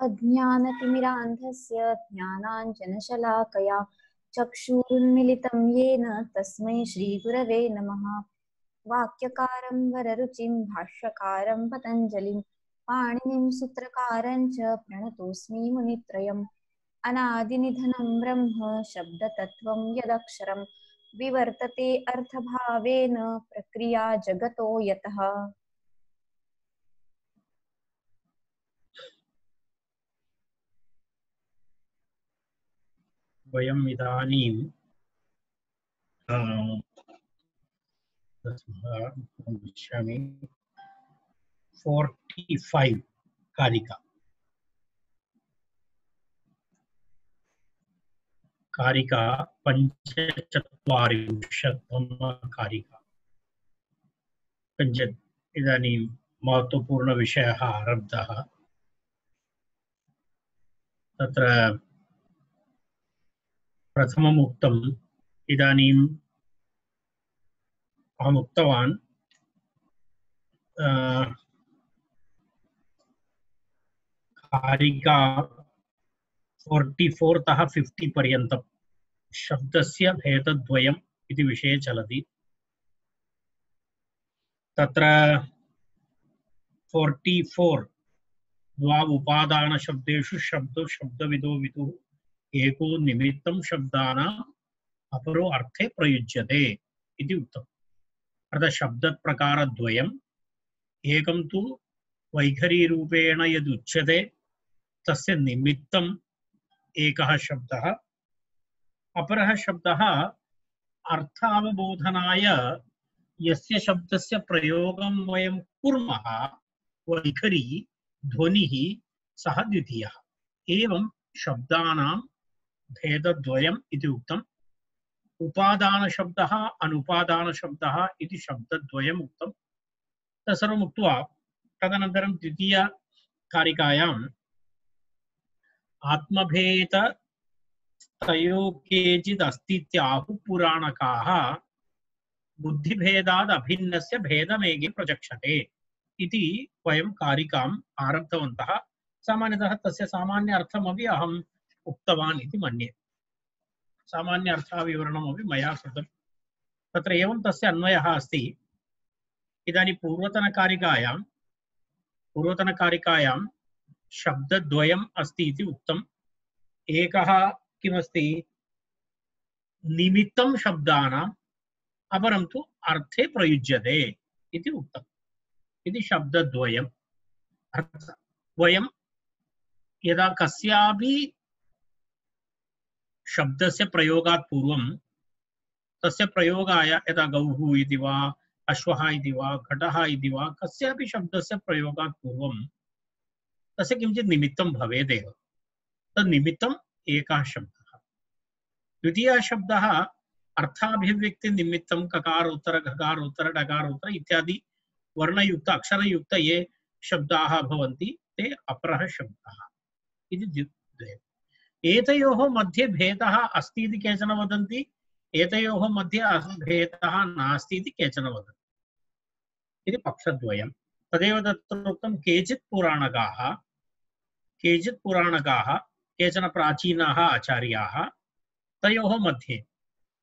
अज्ञानतिमिरान्धस्य ज्ञानाञ्जनशलाकया चक्षुरुन्मिलितं येन तस्मै श्रीगुरवे नमः। वाक्यकारं वररुचिं भाष्यकारं पतञ्जलिं पाणिनिं सूत्रकारं च प्रणतोऽस्मि मुनित्रयम्। अनादिनिधनं ब्रह्म शब्दतत्त्वं यदक्षरं विवर्तते अर्थभावेन प्रक्रिया जगतो यतः। वयम् इदानीं 45 कारिका कारिका 45 कारिका इदानीं महत्वपूर्णविषयः आरब्धः। तत्र प्रथमम् उक्तम्, इदानीम् अहम् उक्तवान् कारिका 44 तः 50 पर्यन्तं शब्दस्य भेदद्वयम् इति विषये चलति। तत्र 44 द्वा उपादानशब्देषु शब्दो शब्दविदो विदुः एको निमित्तं शब्दानाम् अपरो अर्थे प्रयुज्यते इति उक्तम्। अर्थात् शब्दप्रकारद्वयम्, एकं तु वैखरीरूपेण यदुच्यते तस्य निमित्तम् एकः शब्दः, अपरः शब्दः अर्थावबोधनाय यस्य शब्दस्य प्रयोगं वयं कुर्मः वैखरी ध्वनिः सः द्वितीयः। एवं शब्दानां भेदद्वयम् इति उक्तम्। उपादानशब्दः अनुपादानशब्दः इति शब्दद्वयम् उक्तम्। तत्सर्वम् उक्त्वा तदनन्तरं द्वितीयकारिकायाम् आत्मभेदस्तयोः केचित् अस्तीत्याहुः पुराणकाः बुद्धिभेदाद् अभिन्नस्य भेदमेके प्रचक्षते इति वयं कारिकाम् आरब्धवन्तः। सामान्यतः तस्य सामान्य अर्थमपि अहम् उक्तवान् इति मन्ये। सामान्य अर्थविवरणमपि मया कृतं। तत्र एवं तस्य अन्वयः अस्ति। इदानीं पूर्वतनकारिकायां शब्दद्वयम् अस्ति इति उक्तम्। एकः किमस्ति, निमित्तं शब्दानाम् अपरं तु अर्थे प्रयुज्यते इति उक्तम्। इति शब्दद्वयम्। वयं यदा कस्यापि शब्दस्य प्रयोगात् पूर्वं तस्य प्रयोगाय, यदा गौः इति वा अश्वः इति वा घटः इति वा कस्यापि शब्दस्य प्रयोगात् पूर्वं तस्य किञ्चित् निमित्तं भवेदेव। तन्निमित्तम् एकः शब्दः। द्वितीयः शब्दः अर्थाभिव्यक्तिनिमित्तं ककारोत्तर घकारोत्तर डकारोत्तर इत्यादि वर्णयुक्त अक्षरयुक्त ये शब्दाः भवन्ति ते अपरः शब्दः इति द्वयम्। एतयोः मध्ये भेदः अस्ति इति केचन वदन्ति, एतयोः मध्ये भेदः नास्ति इति केचन वदन्ति। इति पक्षद्वयम्। तदेव तत्र उक्तं, केचित् पुराणकाः केचन प्राचीनाः आचार्याः तयोः मध्ये,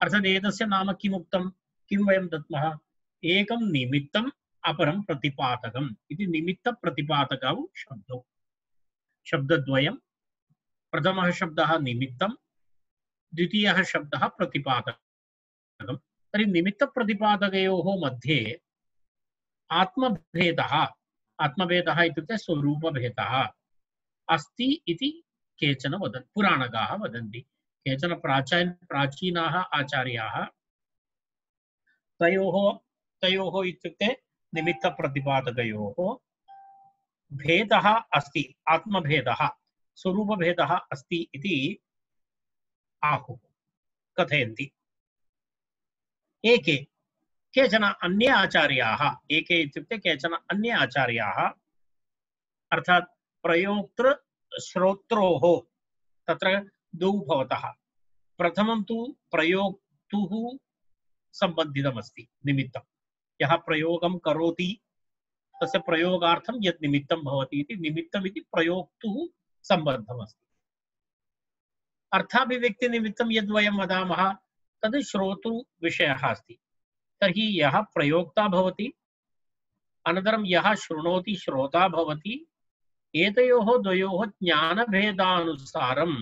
अर्थात् एतस्य नाम किमुक्तं, किं वयं दद्मः, एकं निमित्तम् अपरं प्रतिपादकम् इति निमित्तप्रतिपादकौ शब्दौ। शब्दद्वयं, प्रथमः शब्दः निमित्तं, द्वितीयः शब्दः प्रतिपादकम्। तर्हि निमित्तप्रतिपादकयोः मध्ये आत्मभेदः इत्युक्ते स्वरूपभेदः अस्ति इति केचन वदन्ति, पुराणकाः वदन्ति। केचन प्राचीनाः आचार्याः तयोः इत्युक्ते निमित्तप्रतिपादकयोः भेदः अस्ति, आत्मभेदः स्वरूपभेदः अस्ति इति आहुः, कथयन्ति। केचन अन्ये आचार्याः, एके इत्युक्ते केचन अन्ये आचार्याः, अर्थात् प्रयोक्तृ श्रोत्रोः तत्र द्वौ भवतः। प्रथमं तु प्रयोक्तुः सम्बन्धितमस्ति निमित्तं, यः प्रयोगं करोति तस्य प्रयोगार्थं यत् निमित्तं भवति इति निमित्तमिति प्रयोक्तुः सम्बद्धमस्ति। अर्थाभिव्यक्तिनिमित्तं यद् वयं वदामः तद् श्रोतृविषयः अस्ति। तर्हि यः प्रयोक्ता भवति अनन्तरं यः शृणोति श्रोता भवति, एतयोः द्वयोः ज्ञानभेदानुसारम्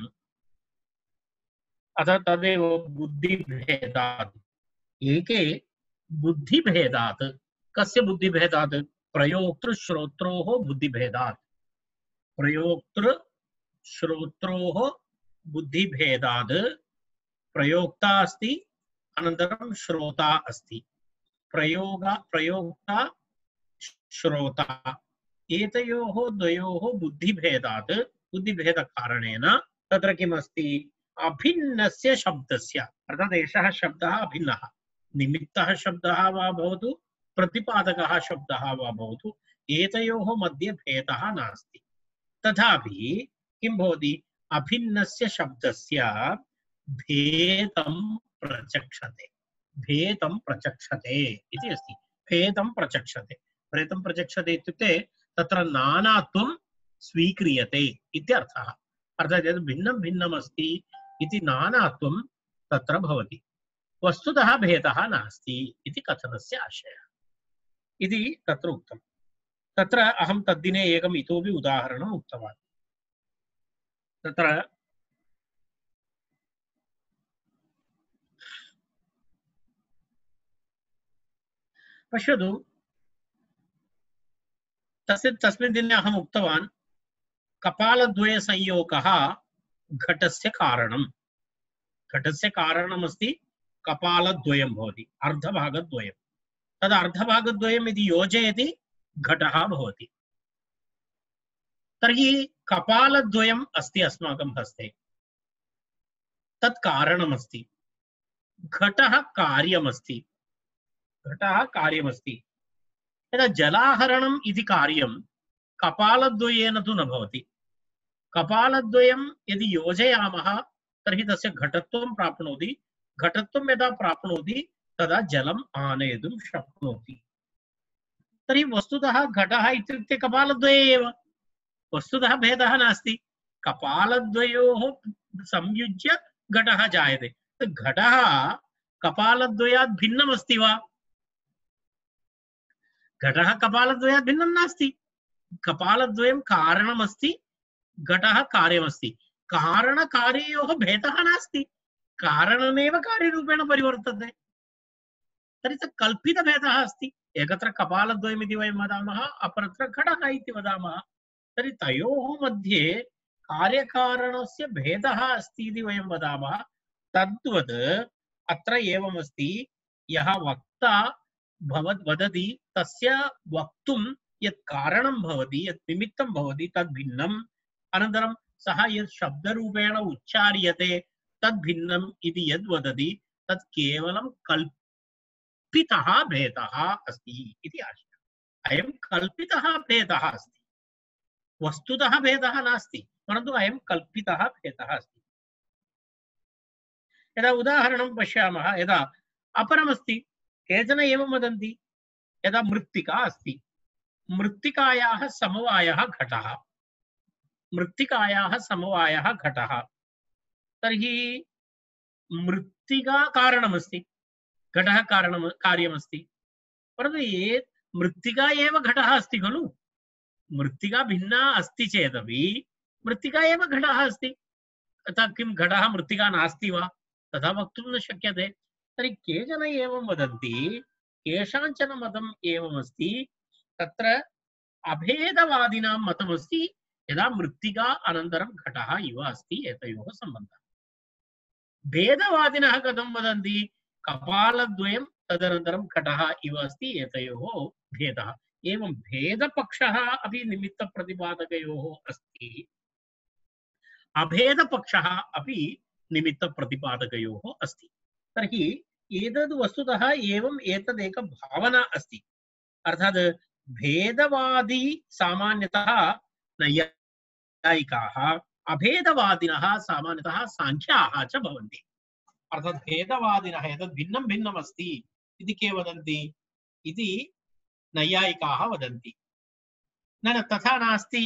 अतः तदेव बुद्धिभेदात्। एके बुद्धिभेदात्, कस्य बुद्धिभेदात्? प्रयोक्तृश्रोत्रोः बुद्धिभेदात्। प्रयोक्तृश्रोत्रोः बुद्धिभेदात् प्रयोक्ता अस्ति, अनन्तरं श्रोता अस्ति। प्रयोक्ता श्रोता एतयोः द्वयोः बुद्धिभेदात्, बुद्धिभेदकारणेन तत्र किमस्ति? अभिन्नस्य शब्दस्य, अर्थात् एषः शब्दः अभिन्नः, निमित्तः शब्दः वा भवतु प्रतिपादकः शब्दः वा भवतु, एतयोः मध्ये भेदः नास्ति। तथापि किं भवति? अभिन्नस्य शब्दस्य भेदं प्रचक्षते, भेदं प्रचक्षते इति अस्ति। भेदं प्रचक्षते, भेदं प्रचक्षते इत्युक्ते तत्र नानात्वं स्वीक्रियते इत्यर्थः। अर्थात् यद् भिन्नं भिन्नम् अस्ति इति नानात्वं तत्र भवति, वस्तुतः भेदः नास्ति इति कथनस्य आशयः इति तत्र उक्तम्। तत्र अहं तद्दिने एकम् इतोपि उदाहरणम् उक्तवान्। तत्र पश्यतु, तस्मिन् दिने अहम् उक्तवान् कपालद्वयसंयोगः घटस्य कारणम्। घटस्य कारणमस्ति कपालद्वयं भवति, अर्धभागद्वयं। तद् अर्धभागद्वयम् इति योजयति घटः भवति। तर्हि कपालद्वयम् अस्ति अस्माकं हस्ते, तत् कारणमस्ति। घटः कार्यमस्ति, घटः कार्यमस्ति। यदा जलाहरणम् इति कार्यं कपालद्वयेन तु न भवति। कपालद्वयं यदि योजयामः तर्हि तस्य घटत्वं प्राप्नोति। घटत्वं यदा प्राप्नोति तदा जलम् आनेतुं शक्नोति। तर्हि वस्तुतः घटः इत्युक्ते कपालद्वये एव, वस्तुतः भेदः नास्ति। कपालद्वयोः संयुज्य घटः जायते। घटः कपालद्वयात् भिन्नमस्ति वा? घटः कपालद्वयात् भिन्नं नास्ति। कपालद्वयं कारणमस्ति, घटः कार्यमस्ति। कारणकार्ययोः भेदः नास्ति, कारणमेव कार्यरूपेण परिवर्तते। तर्हि तत् कल्पितभेदः अस्ति। एकत्र कपालद्वयम् इति वयं वदामः, अपरत्र घटः इति वदामः। तर्हि तयोः मध्ये कार्यकारणस्य भेदः अस्ति इति वयं वदामः। तद्वत् अत्र एवमस्ति, यः वक्ता वदति तस्य वक्तुं यत् कारणं भवति, यत् निमित्तं भवति तद् भिन्नम्, अनन्तरं सः यत् शब्दरूपेण उच्चार्यते तद् भिन्नम् इति यद् वदति तत् केवलं कल्पितः भेदः अस्ति इति आशयः। अयं कल्पितः भेदः अस्ति, वस्तुतः भेदः नास्ति, परन्तु अयं कल्पितः भेदः अस्ति। यदा उदाहरणं पश्यामः, यदा अपरमस्ति, केचन एवं वदन्ति, यदा मृत्तिका अस्ति, मृत्तिकायाः समवायः घटः, मृत्तिकायाः समवायः घटः, तर्हि मृत्तिका कारणमस्ति, घटः कार्यमस्ति। परन्तु ये मृत्तिका एव घटः अस्ति खलु, मृत्तिका भिन्ना अस्ति चेदपि मृत्तिका एव घटः अस्ति। तथा किं घटः मृत्तिका नास्ति वा? तथा वक्तुं न शक्यते। तर्हि केचन एवं वदन्ति, केषाञ्चन मतम् एवमस्ति, तत्र अभेदवादिनां मतमस्ति, यदा मृत्तिका अनन्तरं घटः इव अस्ति एतयोः सम्बन्धः। भेदवादिनः कथं वदन्ति? कपालद्वयं तदनन्तरं घटः इव अस्ति एतयोः भेदः। एवं भेदपक्षः अपि निमित्तप्रतिपादकयोः अस्ति, अभेदपक्षः अपि निमित्तप्रतिपादकयोः अस्ति। तर्हि एतद् वस्तुतः एवम् एतदेक भावना अस्ति। अर्थात् भेदवादी सामान्यतः नैयायिकाः, अभेदवादिनः सामान्यतः साङ्ख्याः च भवन्ति। अर्थात् भेदवादिनः एतद् भिन्नं भिन्नम् अस्ति इति के वदन्ति? इति नैयायिकाः वदन्ति। न तथा नास्ति,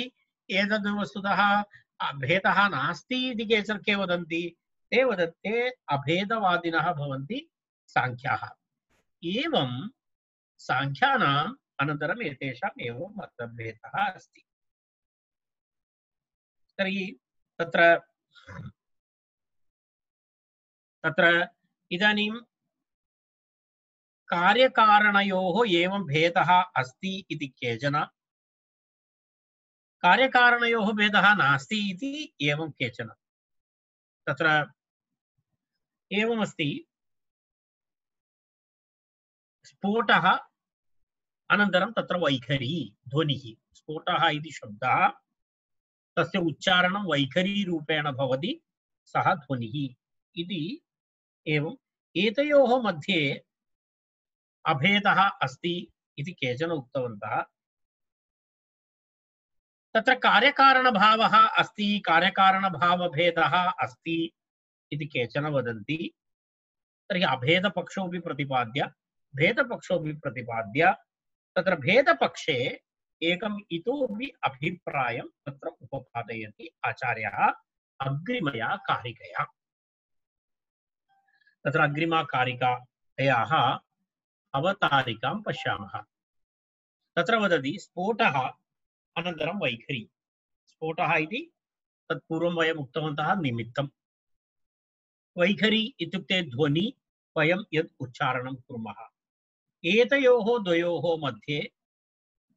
एतद् वस्तुतः भेदः नास्ति इति केचन के वदन्ति, ते अभेदवादिनः भवन्ति साङ्ख्याः। एवं साङ्ख्यानाम् अनन्तरम् एतेषाम् एवं मतभेदः अस्ति। तर्हि तत्र इदानीं कार्यकारणयोः एवं भेदः अस्ति इति केचन, कार्यकारणयोः भेदः नास्ति इति एवं केचन। तत्र एवमस्ति, स्फोटः अनन्तरं तत्र वैखरी ध्वनिः। स्फोटः इति शब्दः, तस्य उच्चारणं वैखरीरूपेण भवति, सः ध्वनिः इति। एवम् एतयोः मध्ये अभेदः अस्ति इति केचन उक्तवन्तः। तत्र कार्यकारणभावः अस्ति, कार्यकारणभावभेदः अस्ति इति केचन वदन्ति। तर्हि अभेदपक्षोऽपि प्रतिपाद्य भेदपक्षोऽपि प्रतिपाद्य तत्र भेदपक्षे एकम् इतोपि अभिप्रायं तत्र उपपादयति आचार्यः अग्रिमया कारिकया। तत्र अग्रिमा कारिकायाः अवतारिकां पश्यामः। तत्र वदति स्फोटः अनन्तरं वैखरी। स्फोटः इति तत्पूर्वं वयम् उक्तवन्तः निमित्तं। वैखरी इत्युक्ते ध्वनि, वयं यत् उच्चारणं कुर्मः। एतयोः द्वयोः मध्ये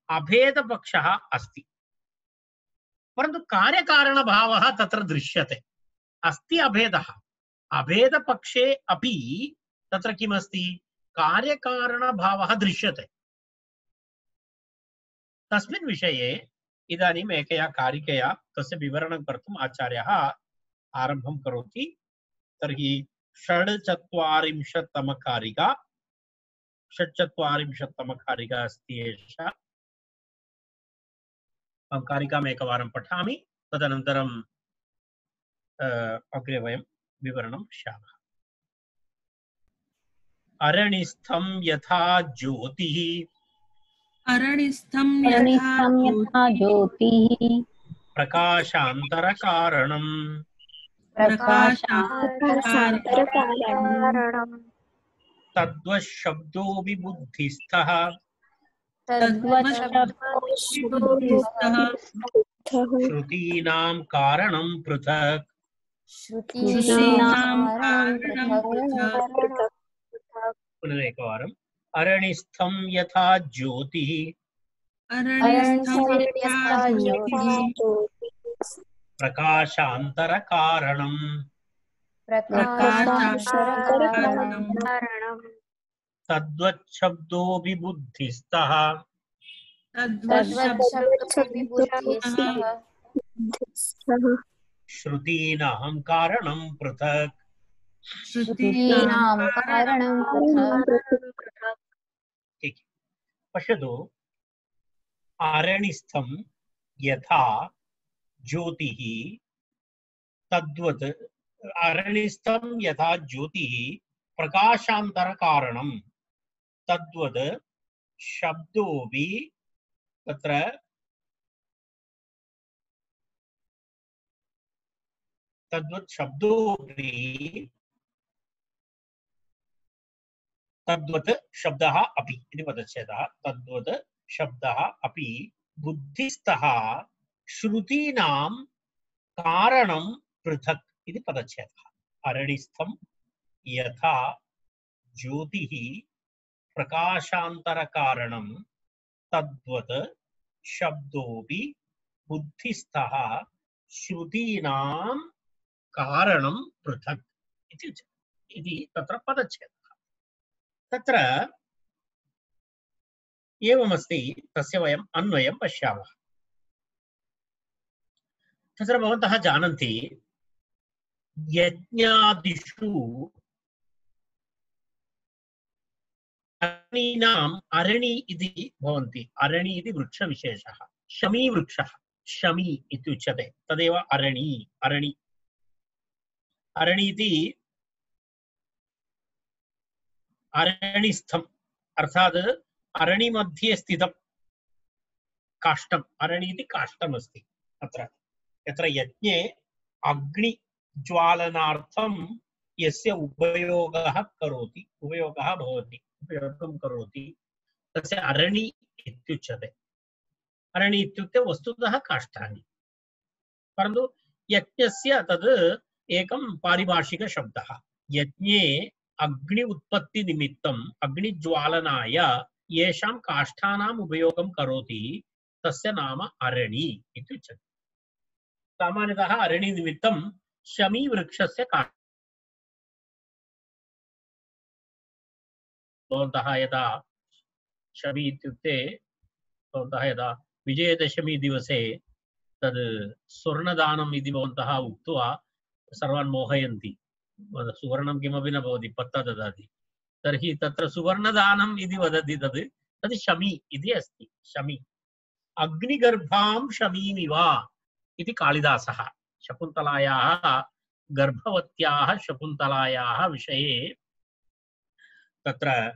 अभेदपक्षः अस्ति, परन्तु कार्यकारणभावः तत्र दृश्यते। अस्ति अभेदः, अभेदपक्षे अपि तत्र किमस्ति, कार्यकारणभावः दृश्यते। तस्मिन् विषये इदानीम् एकया कारिकया तस्य विवरणं कर्तुम् आचार्यः आरम्भं करोति। तर्हि 46तम कारिका, 46तम कारिका अस्ति एषा। अहं कारिकाम् एकवारं पठामि, तदनन्तरं अग्रे वयं विवरणं पश्यामः। अरणिस्थं यथा ज्योतिः, अरणिस्थं यथा ज्योतिः प्रकाशान्तरकारणं प्रकाशान्तरकारणं तद्वशब्दो विबुद्धिस्थः श्रुतीनां कारणं पृथक्। पुनरेकवारम्। अरणिस्थं यथा ज्योतिः प्रकाशान्तरकारणं तद्वच्छब्दो विबुद्धिस्थः श्रुतीनां कारणं पृथक्। ठीक, पश्यतु। अरणिस्थं यथा ज्योतिः तद्वत्, अरणिस्थं यथा ज्योतिः प्रकाशान्तरकारणं तद्वत् शब्दोऽपि तत्र तद्वत् शब्दोऽपि तद्वत् शब्दः अपि इति पदच्छेदः। तद्वत् शब्दः अपि बुद्धिस्थः श्रुतीनां कारणं पृथक् इति पदच्छेदः। अरणिस्थं यथा ज्योतिः प्रकाशान्तरकारणं तद्वत् शब्दोऽपि बुद्धिस्थः श्रुतीनां कारणं पृथक् इति तत्र पदच्छेदः। तत्र एवमस्ति, तस्य वयम् अन्वयं पश्यामः। तत्र भवन्तः जानन्ति, यज्ञादिषु अरणीनाम् अरणि इति भवन्ति। अरणि इति वृक्षविशेषः, शमी वृक्षः, शमी इत्युच्यते, तदेव अरणि। अरणि अरणि इति अरणिस्थम् अर्थात् अरणि मध्ये स्थितं काष्ठम्। अरणि इति काष्ठम् अस्ति अत्र। यत्र यज्ञे अग्निज्वालनार्थं यस्य उपयोगः भवति तस्य अरणि इत्युच्यते। अरणि इत्युक्ते वस्तुतः काष्ठानि, परन्तु यज्ञस्य तद् एकं पारिभाषिकशब्दः। यज्ञे अग्नि उत्पत्ति निमित्तम् अग्निज्वालनाय येषां काष्ठानाम् उपयोगं करोति तस्य नाम अरणि इत्युच्यते। सामान्यतः अरणि निमित्तं शमी वृक्षस्य भवन्तः यदा शमी इत्युक्ते भवन्तः यदा विजयदशमी दिवसे तद् स्वर्णदानम् इति भवन्तः उक्त्वा सर्वान् मोहयन्ति, सुवर्णं किमपि न भवति, पत्ता ददाति, तर्हि तत्र सुवर्णदानम् इति वदति, तद् शमी इति अस्ति। शमी अग्निगर्भां शमीमिव इति कालिदासः शकुन्तलायाः गर्भवत्याः शकुन्तलायाः विषये तत्र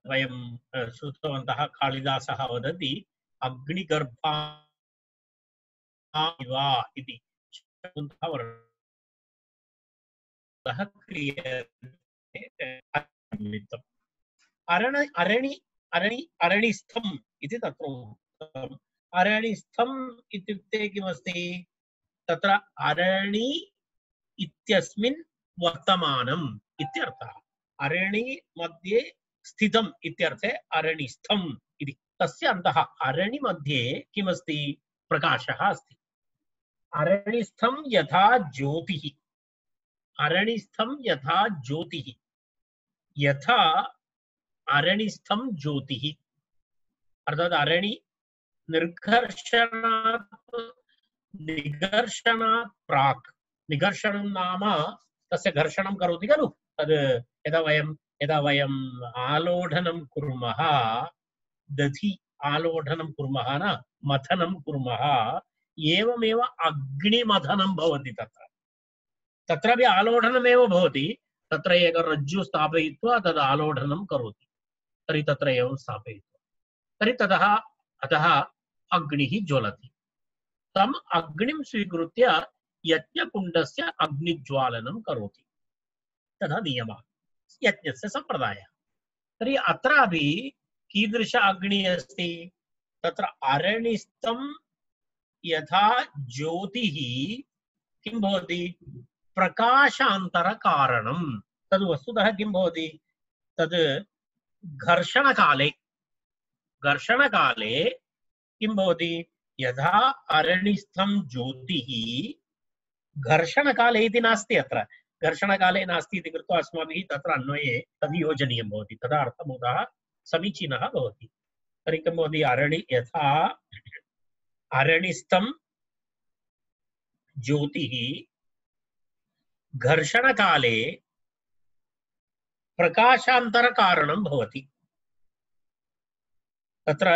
वयं श्रुतवन्तः। कालिदासः वदति अग्निगर्भा इति शकुन्तला वर्णः क्रियते निमित्तम्। अरणिस्थम् इति तत्र उक्तम्। अरणिस्थम् इत्युक्ते किमस्ति? तत्र अरणि इत्यस्मिन् वर्तमानम् इत्यर्थः। अरणि मध्ये स्थितम् इत्यर्थे अरणिस्थम् इति। तस्य अन्तः अरणि मध्ये किमस्ति? प्रकाशः अस्ति। अरणिस्थं यथा ज्योतिः, अरणिस्थं यथा ज्योतिः, यथा अरणिस्थं ज्योतिः अर्थात् अरणि निगर्षणात् प्राक्, निगर्षणं नाम तस्य घर्षणं करोति खलु, तद् यदा वयम् आलोढनं कुर्मः, दधि आलोढनं कुर्मः न, मथनं कुर्मः, एवमेव अग्निमथनं भवति। तत्रापि आलोढनमेव भवति। तत्र एक रज्जु स्थापयित्वा तद् आलोढनं करोति, तर्हि तत्र एवं स्थापयित्वा, तर्हि अतः अग्निः ज्वलति। तम् अग्निं स्वीकृत्य यज्ञकुण्डस्य अग्निज्वालनं करोति। तदा नियमः, यज्ञस्य सम्प्रदायः। तर्हि अत्रापि कीदृश अग्निः अस्ति? तत्र अरणिस्थं यथा ज्योतिः किं भवति? प्रकाशान्तरकारणं। तद् वस्तुतः किं भवति? तद् घर्षणकाले किं भवति? यथा अरणिस्थं ज्योतिः, घर्षणकाले इति नास्ति, अत्र घर्षणकाले नास्ति इति कृत्वा अस्माभिः तत्र अन्वये तद् योजनीयं भवति, तदा अर्थबोधः समीचीनः भवति। तर्हि किं भवति? यथा अरणिस्थं ज्योतिः घर्षणकाले प्रकाशान्तरकारणं भवति। तत्र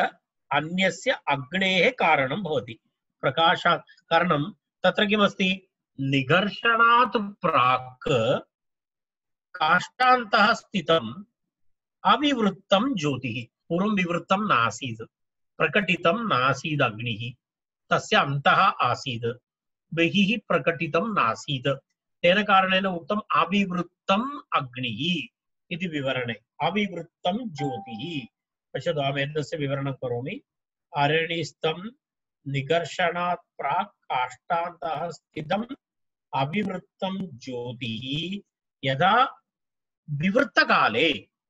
अन्यस्य अग्नेः कारणं भवति। प्रकाशकारणं तत्र किमस्ति? निगर्षणात् प्राक् काष्ठान्तः स्थितम् अविवृत्तं ज्योतिः। पूर्वं विवृत्तं नासीत्, प्रकटितं नासीत् अग्निः, तस्य अन्तः आसीत्, बहिः प्रकटितं नासीत्। तेन कारणेन उक्तम् अविवृत्तम् अग्निः इति विवरणे। अविवृत्तं ज्योतिः। पश्यतु, अहम् एतस्य विवरणं करोमि। अरणिस्थं निगर्षणात् प्राक् काष्ठान्तः स्थितम् अविवृत्तं ज्योतिः यदा विवृत्तकाले,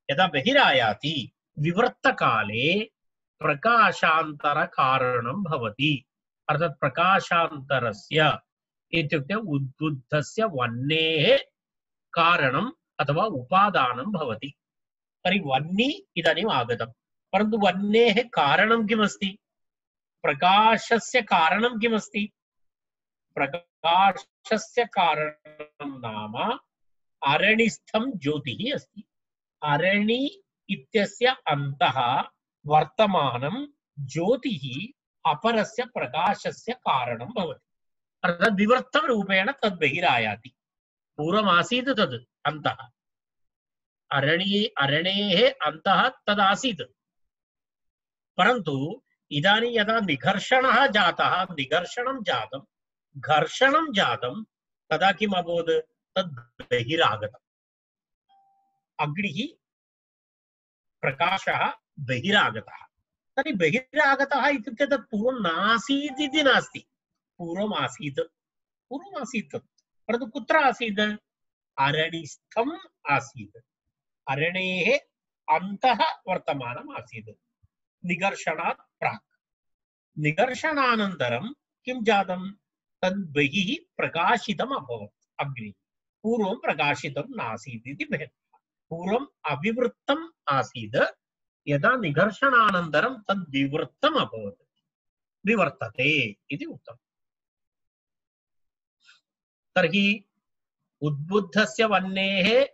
यदा बहिरायाति, विवृत्तकाले प्रकाशान्तरकारणं भवति। अर्थात् प्रकाशान्तरस्य इत्युक्ते उद्बुद्धस्य वह्नेः कारणम् अथवा उपादानं भवति। तर्हि वह्नि इदानीम् आगतम्, परन्तु वह्नेः कारणं किमस्ति? प्रकाशस्य कारणं किमस्ति? प्रकाशस्य कारणं नाम अरणिस्थं ज्योतिः अस्ति। अरणि इत्यस्य अन्तः वर्तमानं ज्योतिः अपरस्य प्रकाशस्य कारणं भवति। अर्थात् विवर्तरूपेण तद् बहिरायाति। पूर्वमासीत् तद् अन्तः, अरणेः अन्तः तदासीत्, परन्तु इदानीं यदा निघर्षणं जातं, घर्षणं जातं तदा किम् अभवत्? तद् बहिरागतम्। अग्निः प्रकाशः बहिरागतः। तर्हि बहिरागतः इत्युक्ते तत् पूर्वं नासीत् इति नास्ति। पूर्वम् आसीत्, परन्तु कुत्र आसीत्? अरणिस्थम् आसीत्। अरणेः अन्तः वर्तमानम् आसीत् निगर्षणात् प्राक्। निगर्षणानन्तरं किं जातं? तद् बहिः प्रकाशितम् अभवत्। अग्निः पूर्वं प्रकाशितं नासीत् इति भेदः। पूर्वम् अविवृत्तम् आसीत्, यदा निगर्षणानन्तरं तद् विवृत्तम् अभवत्, विवर्तते इति उक्तम्। तर्हि उद्बुद्धस्य वह्नेः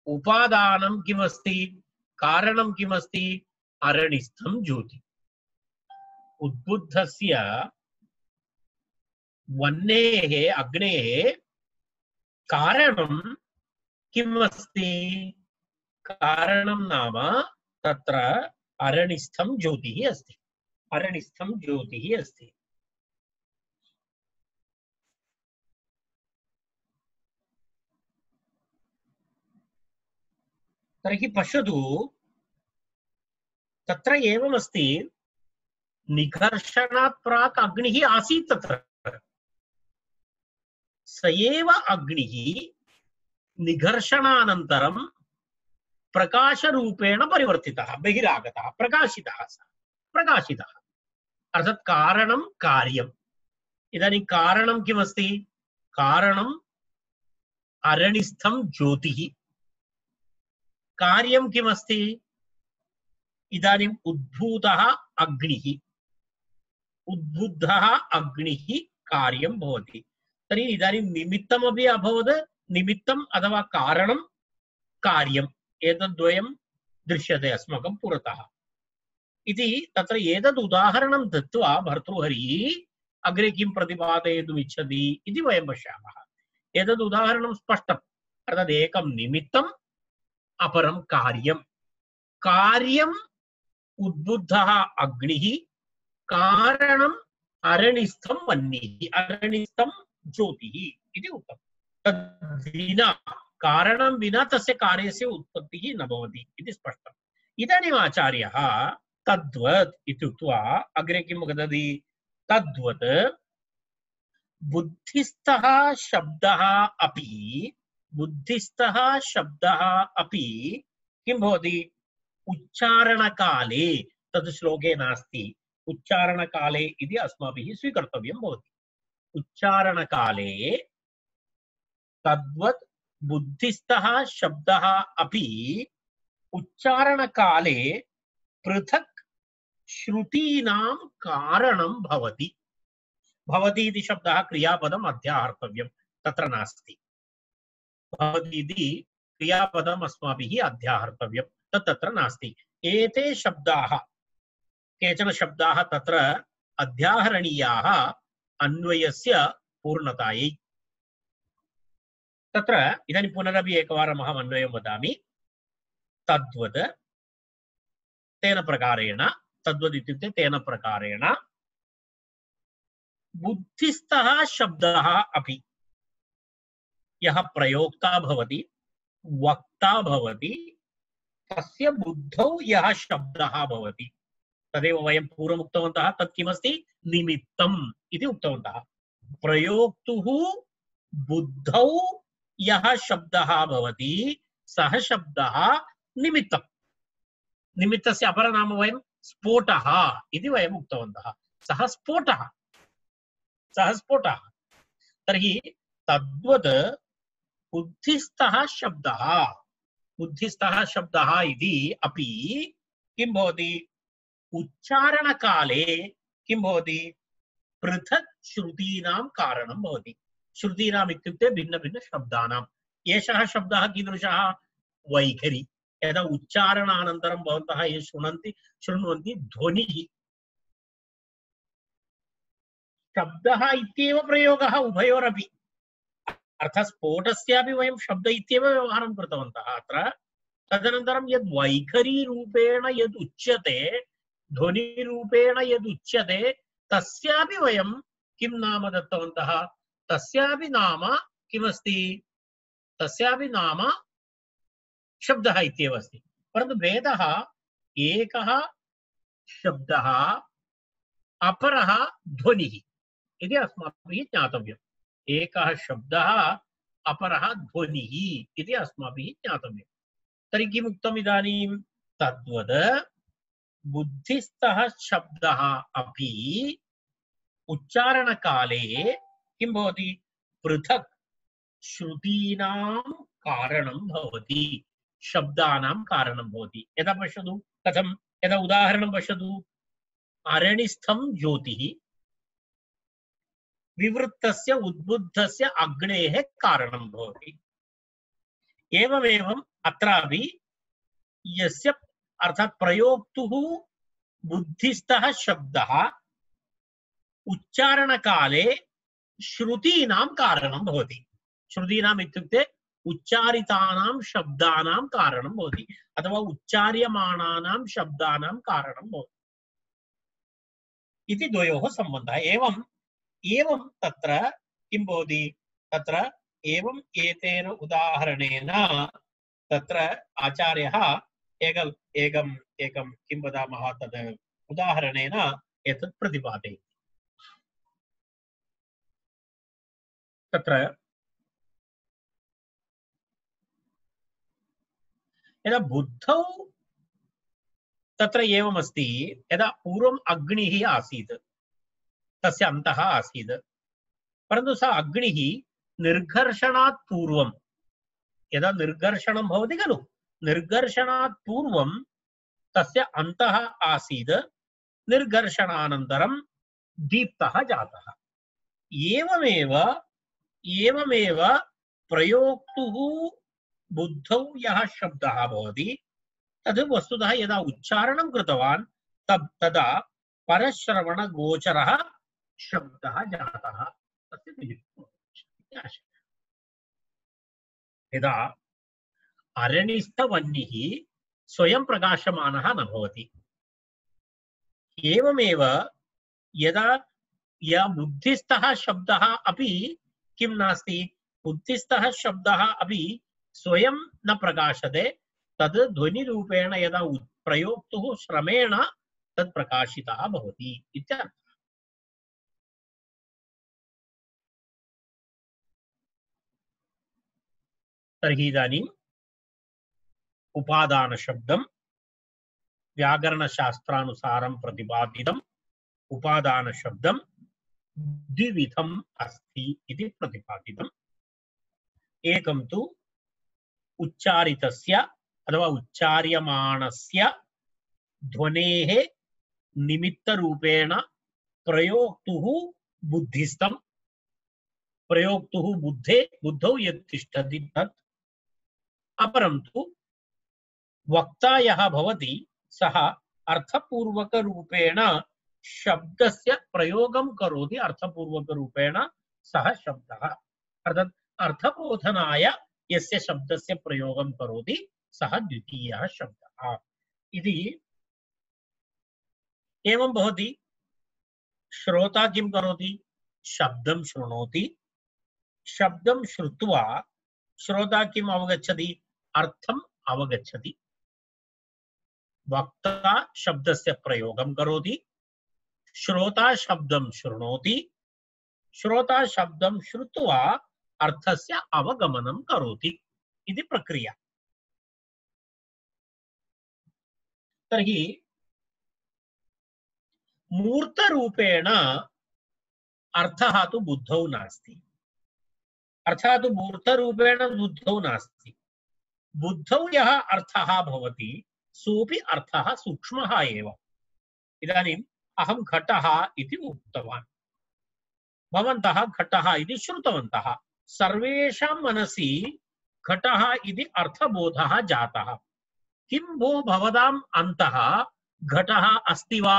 उपादानं किमस्ति? कारणं किमस्ति? अरणिस्थं ज्योति। उद्बुद्धस्य वह्नेः अग्नेः कारणं किम् अस्ति? कारणं नाम तत्र अरणिस्थं ज्योतिः अस्ति। अरणिस्थं ज्योतिः अस्ति। तर्हि पश्यतु, तत्र एवमस्ति, निघर्षणात् प्राक् अग्निः आसीत् तत्र। स एव अग्निः निघर्षणानन्तरं प्रकाशरूपेण परिवर्तितः, बहिरागतः, प्रकाशितः। प्रकाशितः अर्थात् कारणं कार्यम्। इदानीं कारणं किमस्ति? कारणम् अरणिस्थं ज्योतिः। कार्यं किमस्ति? इदानीम् उद्भूतः अग्निः। उद्बुद्धः अग्निः कार्यं भवति। तर्हि इदानीं निमित्तमपि अभवत्। निमित्तम् अथवा कारणं कार्यम्, एतद्द्वयं दृश्यते अस्माकं पुरतः इति। तत्र एतद् उदाहरणं दत्त्वा भर्तृहरिः अग्रे किं प्रतिपादयितुम् इच्छति इति वयं पश्यामः। एतद् उदाहरणं स्पष्टम्। अर्थात् एकं निमित्तम्, अपरं कार्यं। कार्यम् उद्बुद्धः अग्निः, कारणम् अरणिस्थं वह्निः, अरणिस्थं ज्योतिः इति उक्तम्। तद् विना, कारणं विना तस्य कार्यस्य उत्पत्तिः न भवति इति स्पष्टम्। इदानीम् आचार्यः तद्वत् इत्युक्त्वा अग्रे किं वदति? तद्वत् बुद्धिस्थः शब्दः अपि, बुद्धिस्थः शब्दः अपि किं भवति? उच्चारणकाले, तद् श्लोके नास्ति, उच्चारणकाले इति अस्माभिः स्वीकर्तव्यं भवति। उच्चारणकाले तद्वत् बुद्धिस्थः शब्दः अपि उच्चारणकाले पृथक् श्रुतीनां कारणं भवति। भवति इति शब्दः क्रियापदम् अध्याहर्तव्यं, तत्र नास्ति। भवति इति क्रियापदम् अस्माभिः अध्याहर्तव्यं, तत्र नास्ति। एते शब्दाः, केचन शब्दाः तत्र अध्याहरणीयाः अन्वयस्य पूर्णतायै। तत्र इदानीं पुनरपि एकवारम् अहम् अन्वयं वदामि। तद्वत्, तेन प्रकारेण, तद्वत् इत्युक्ते तेन प्रकारेण बुद्धिस्थः शब्दः अपि, यः प्रयोक्ता भवति, वक्ता भवति, तस्य बुद्धौ यः शब्दः भवति, तदेव वयं पूर्वम् उक्तवन्तः। तत् किमस्ति? निमित्तम् इति उक्तवन्तः। प्रयोक्तुः बुद्धौ यः शब्दः भवति, सः शब्दः निमित्तम्। निमित्तस्य अपरनाम वयं स्फोटः इति वयम् उक्तवन्तः। सः स्फोटः, सः स्फोटः। तर्हि तद्वत् बुद्धिस्थः शब्दः, बुद्धिस्थः शब्दः इति अपि किं भवति? उच्चारणकाले किं भवति? पृथक् श्रुतीनां कारणं भवति। श्रुतीनाम् इत्युक्ते भिन्नभिन्नशब्दानाम्। एषः शब्दः कीदृशः? वैखरी। यदा उच्चारणानन्तरं भवन्तः ये शृण्वन्ति ध्वनिः, शब्दः इत्येव प्रयोगः उभयोरपि। अर्थात् स्फोटस्यापि वयं शब्द इत्येव व्यवहारं कृतवन्तः अत्र। तदनन्तरं यद् वैखरीरूपेण यद् उच्यते, ध्वनिरूपेण यद् उच्यते, तस्यापि वयं किं नाम दत्तवन्तः? तस्यापि नाम किमस्ति? तस्यापि नाम शब्दः इत्येव अस्ति। परन्तु भेदः एकः शब्दः अपरः ध्वनिः इति अस्माभिः ज्ञातव्यम्। एकः शब्दः अपरः ध्वनिः इति अस्माभिः ज्ञातव्यम्। तर्हि किम् उक्तम् इदानीं? तद्वद् बुद्धिस्थः शब्दः अपि उच्चारणकाले किं भवति? पृथक् श्रुतीनां कारणं भवति, शब्दानां कारणं भवति। यदा पश्यतु कथं, यदा उदाहरणं पश्यतु, अरणिस्थं ज्योतिः विवृत्तस्य उद्बुद्धस्य अग्नेः कारणं भवति। एवमेवम् अत्रापि यस्य अर्थात् प्रयोक्तुः बुद्धिस्थः शब्दः उच्चारणकाले श्रुतीनां कारणं भवति। श्रुतीनाम् इत्युक्ते उच्चारितानां शब्दानां कारणं भवति अथवा उच्चार्यमाणानां शब्दानां कारणं भवति इति द्वयोः सम्बन्धः। एवं तत्र किं भवति? तत्र एवम् एतेन उदाहरणेन तत्र आचार्यः एकं किं वदामः, तद् उदाहरणेन एतत् प्रतिपादयति। तत्र यदा बुद्धौ तत्र एवमस्ति, यदा पूर्वम् अग्निः आसीत्, तस्य अन्तः आसीत्, परन्तु सः अग्निः निर्घर्षणात् पूर्वं, यदा निर्घर्षणं भवति खलु, निर्घर्षणात् पूर्वं तस्य अन्तः आसीत्, निर्घर्षणानन्तरं दीप्तः जातः। एवमेव प्रयोक्तुः बुद्धौ यः शब्दः भवति तद् वस्तुतः यदा उच्चारणं कृतवान् तदा परश्रवणगोचरः शब्दः जातः। तस्य निमित्तं यदा अरणिस्थवह्निः स्वयं प्रकाशमानः न भवति, एवमेव यदा बुद्धिस्थः शब्दः अपि किं नास्ति, बुद्धिस्थः शब्दः अपि स्वयं न प्रकाशते, तद् ध्वनिरूपेण यदा प्रयोक्तुः श्रमेण तद् प्रकाशितः भवति इत्यर्थः। तर्हि इदानीम् उपादानशब्दं व्याकरणशास्त्रानुसारं प्रतिपादितम् उपादानशब्दं द्विविधम् अस्ति इति प्रतिपादितम्। एकं तु उच्चारितस्य अथवा उच्चार्यमाणस्य ध्वनेः निमित्तरूपेण प्रयोक्तुः बुद्धिस्थं, प्रयोक्तुः बुद्धौ यत् तिष्ठति तत्। अपरं तु वक्ता यः भवति सः अर्थपूर्वकरूपेण शब्दस्य प्रयोगं करोति, अर्थपूर्वकरूपेण सः शब्दः अर्थात् अर्थबोधनाय यस्य शब्दस्य प्रयोगं करोति सः द्वितीयः शब्दः इति। एवं भवति। श्रोता किं करोति? शब्दं शृणोति, शब्दं श्रुत्वा श्रोता किम् अवगच्छति? अर्थम् अवगच्छति। वक्ता शब्दस्य प्रयोगं करोति, श्रोता शब्दं शृणोति, श्रोता शब्दं श्रुत्वा अर्थस्य अवगमनं करोति इति प्रक्रिया। तर्हि मूर्तरूपेण अर्थः तु बुद्धौ नास्ति, अर्थः तु मूर्तरूपेण बुद्धौ नास्ति। बुद्धौ यः अर्थः भवति सोऽपि अर्थः सूक्ष्मः एव। इदानीम् अहं घटः इति उक्तवान्, भवन्तः घटः इति श्रुतवन्तः, सर्वेषां मनसि घटः इति अर्थबोधः जातः। किं भो भवताम् अन्तः घटः अस्ति वा?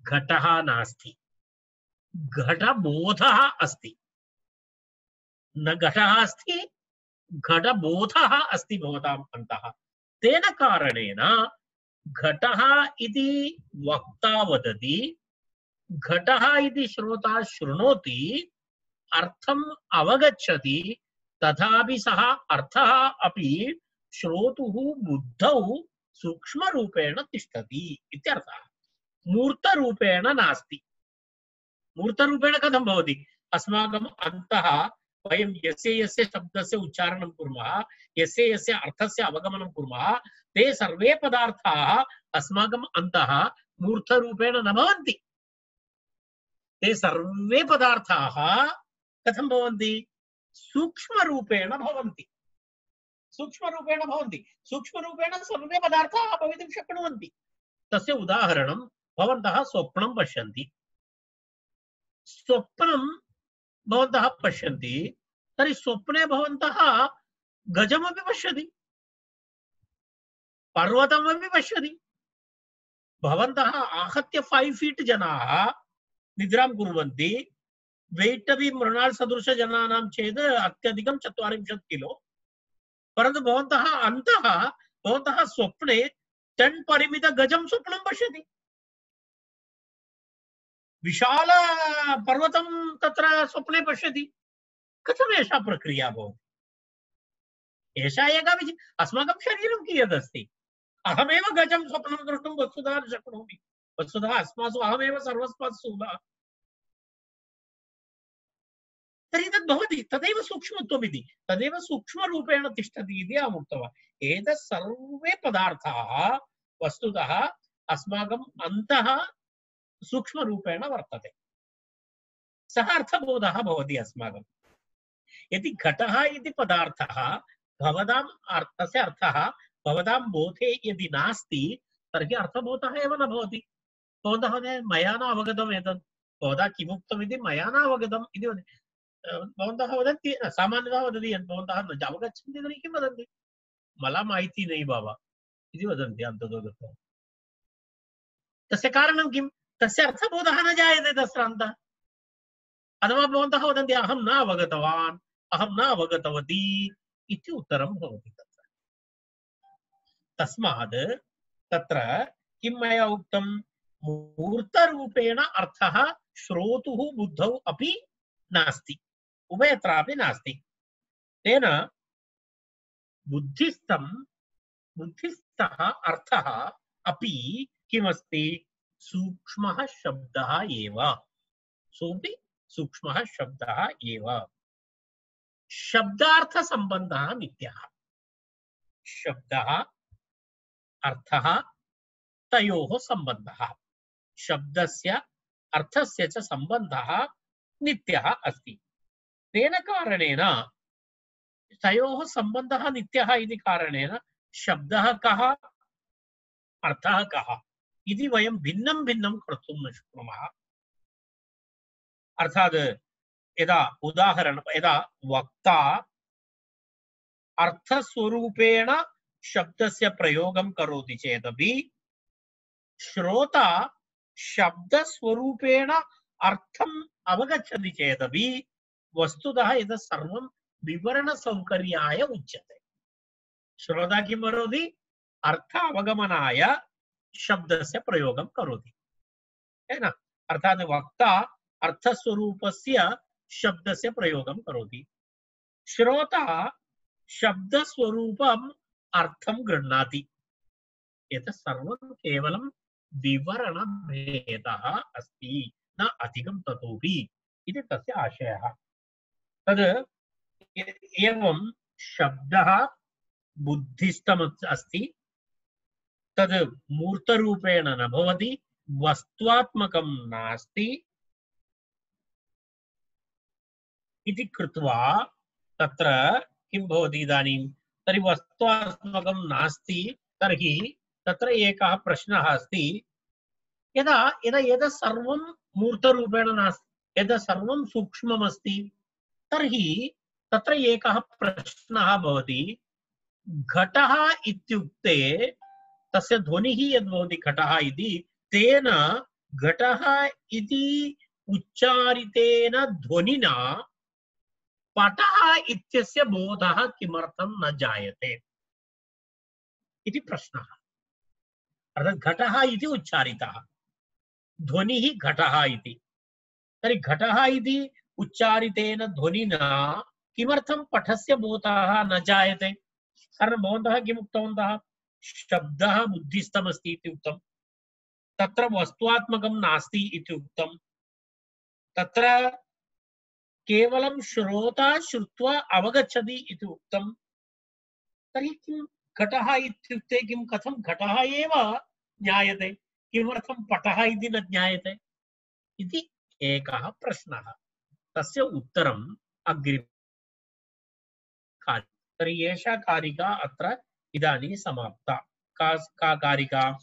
घटः नास्ति, घटबोधः अस्ति। न घटः अस्ति, घटबोधः अस्ति भवताम् अन्तः। तेन कारणेन घटः इति वक्ता वदति, घटः इति श्रोता शृणोति अर्थम् अवगच्छति तथापि सः अर्थः अपि श्रोतुः बुद्धौ सूक्ष्मरूपेण तिष्ठति इत्यर्थः। मूर्तरूपेण नास्ति। मूर्तरूपेण कथं भवति? अस्माकम् अन्तः वयं यस्य यस्य शब्दस्य उच्चारणं कुर्मः, यस्य यस्य अर्थस्य अवगमनं कुर्मः, ते सर्वे पदार्थाः अस्माकम् अन्तः मूर्तरूपेण न भवन्ति। ते सर्वे पदार्थाः कथं भवन्ति? सूक्ष्मरूपेण भवन्ति। सूक्ष्मरूपेण भवन्ति। सूक्ष्मरूपेण सर्वे पदार्थाः भवितुं शक्नुवन्ति। तस्य उदाहरणं भवन्तः स्वप्नं पश्यन्ति। स्वप्नं भवन्तः पश्यन्ति तर्हि स्वप्ने भवन्तः गजमपि पश्यति, पर्वतमपि पश्यति। भवन्तः आहत्य 5 फीट जनाः निद्रां कुर्वन्ति। वेट् अपि मृणाल् सदृश जनानां चेत् अत्यधिकं 40 किलो। परन्तु भवन्तः अन्तः भवन्तः स्वप्ने 10 परिमित गजं स्वप्नं पश्यति। विशाल पर्वतं तत्र स्वप्ने पश्यति। कथम् एषा प्रक्रिया भवति? एषा एका अस्माकं शरीरं कियदस्ति? अहमेव गजं स्वप्नं द्रष्टुं वस्तुतः न शक्नोमि। वस्तुतः अस्मासु अहमेव सर्वस्मात् स्थूलः। तर्हि तद् भवति। तदेव सूक्ष्मत्वमिति। तदेव सूक्ष्मरूपेण तिष्ठति इति अहम् उक्तवान्। एतत् सर्वे पदार्थाः वस्तुतः अस्माकम् अन्तः सूक्ष्मरूपेण वर्तते। सः अर्थबोधः भवति अस्माकम्। यदि घटः इति पदार्थः भवताम् तस्य अर्थः भवतां बोधे यदि नास्ति तर्हि अर्थबोधः एव न भवति। भवन्तः मया न अवगतम् एतत्, भवता किमुक्तम् इति मया न अवगतम् इति भवन्तः वदन्ति। सामान्यतः वदति यत् भवन्तः न अवगच्छन्ति तर्हि किं वदन्ति? मला माहिती नहि बाबा इति वदन्ति अन्ततो गत्वा। तस्य कारणं किं? तस्य अर्थबोधः न जायते तस्य अन्तः। अथवा भवन्तः वदन्ति अहं न अवगतवान्, अहं न अवगतवती इति उत्तरं भवति तत्र। तस्मात् तत्र किं मया उक्तं? मूर्तरूपेण अर्थः श्रोतुः बुद्धौ अपि नास्ति, उभयत्रापि नास्ति। तेन बुद्धिस्थः अर्थः अपि किमस्ति? सूक्ष्मः शब्दः एव। सोऽपि सूक्ष्मः शब्दः एव। शब्दार्थ संबंधः नित्यः। शब्दः अर्थः तयोः संबंधः, शब्दस्य अर्थस्य च संबंधः नित्यः अस्ति। तेन कारणेन तयोः संबंधः नित्यः इति कारणेन शब्दः कः, अर्थः कः इति वयं भिन्नं भिन्नं कर्तुं न शक्नुमः। अर्थात् यदा वक्ता अर्थस्वरूपेण शब्दस्य प्रयोगं करोति चेदपि श्रोता शब्दस्वरूपेण अर्थम् अवगच्छति चेदपि वस्तुतः एतत् सर्वं विवरणसौकर्याय उच्यते। श्रोता किं करोति? अर्थ अवगमनाय शब्दस्य प्रयोगं करोति। अर्थात् वक्ता अर्थस्वरूपस्य शब्दस्य प्रयोगं करोति। श्रोता शब्दस्वरूपम् अर्थं गृह्णाति। एतत् सर्वं केवलं विवरणभेदः अस्ति, न अधिकं ततोपि इति तस्य आशयः। तद् एवं शब्दः बुद्धिस्थम् अस्ति। तद् मूर्तरूपेण न भवति, वस्त्वात्मकं नास्ति इति कृत्वा तत्र किं भवति इदानीं? तर्हि वस्त्वात्मकं नास्ति तर्हि तत्र एकः प्रश्नः अस्ति। यदा एतत् सर्वं मूर्तरूपेण नास्ति, एतत् सर्वं सूक्ष्ममस्ति, तर्हि तत्र एकः प्रश्नः भवति। घटः इत्युक्ते तस्य ध्वनिः यद्भवति घटः इति, तेन घटः इति उच्चारितेन ध्वनिना पटः इत्यस्य बोधः किमर्थं न जायते इति प्रश्नः। अर्थात् घटः इति उच्चारितः, ध्वनिः घटः इति। तर्हि घटः इति उच्चारितेन ध्वनिना किमर्थं पठस्य बोधः न जायते? कारण भवन्तः किम् उक्तवन्तः? शब्दः बुद्धिस्थमस्ति इति उक्तं, तत्र वस्तुत्मकं नास्ति इति उक्तं, तत्र केवलं श्रोता श्रुत्वा अवगच्छति इति उक्तं। तर्हि किं घटः इत्युक्ते किं, कथं घटः एव ज्ञायते, किमर्थं पटः इति न ज्ञायते इति एकः प्रश्नः। तस्य उत्तरम् अग्रिमे कारिका। तर्हि एषा कारिका अत्र इदानीं समाप्ता। का कारिका?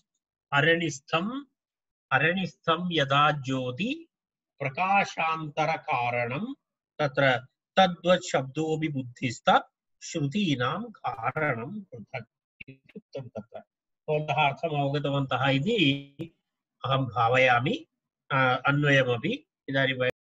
अरणिस्थं यदा ज्योति प्रकाशांतर कारणं तत्र तद्वत् शब्दोऽपि बुद्धिस्थ श्रुतीनां कारणं पृथक् इति उक्तं। तत्र भवन्तः अर्थम् अवगतवन्तः इति अहं भावयामि। अन्वयमपि इदानीं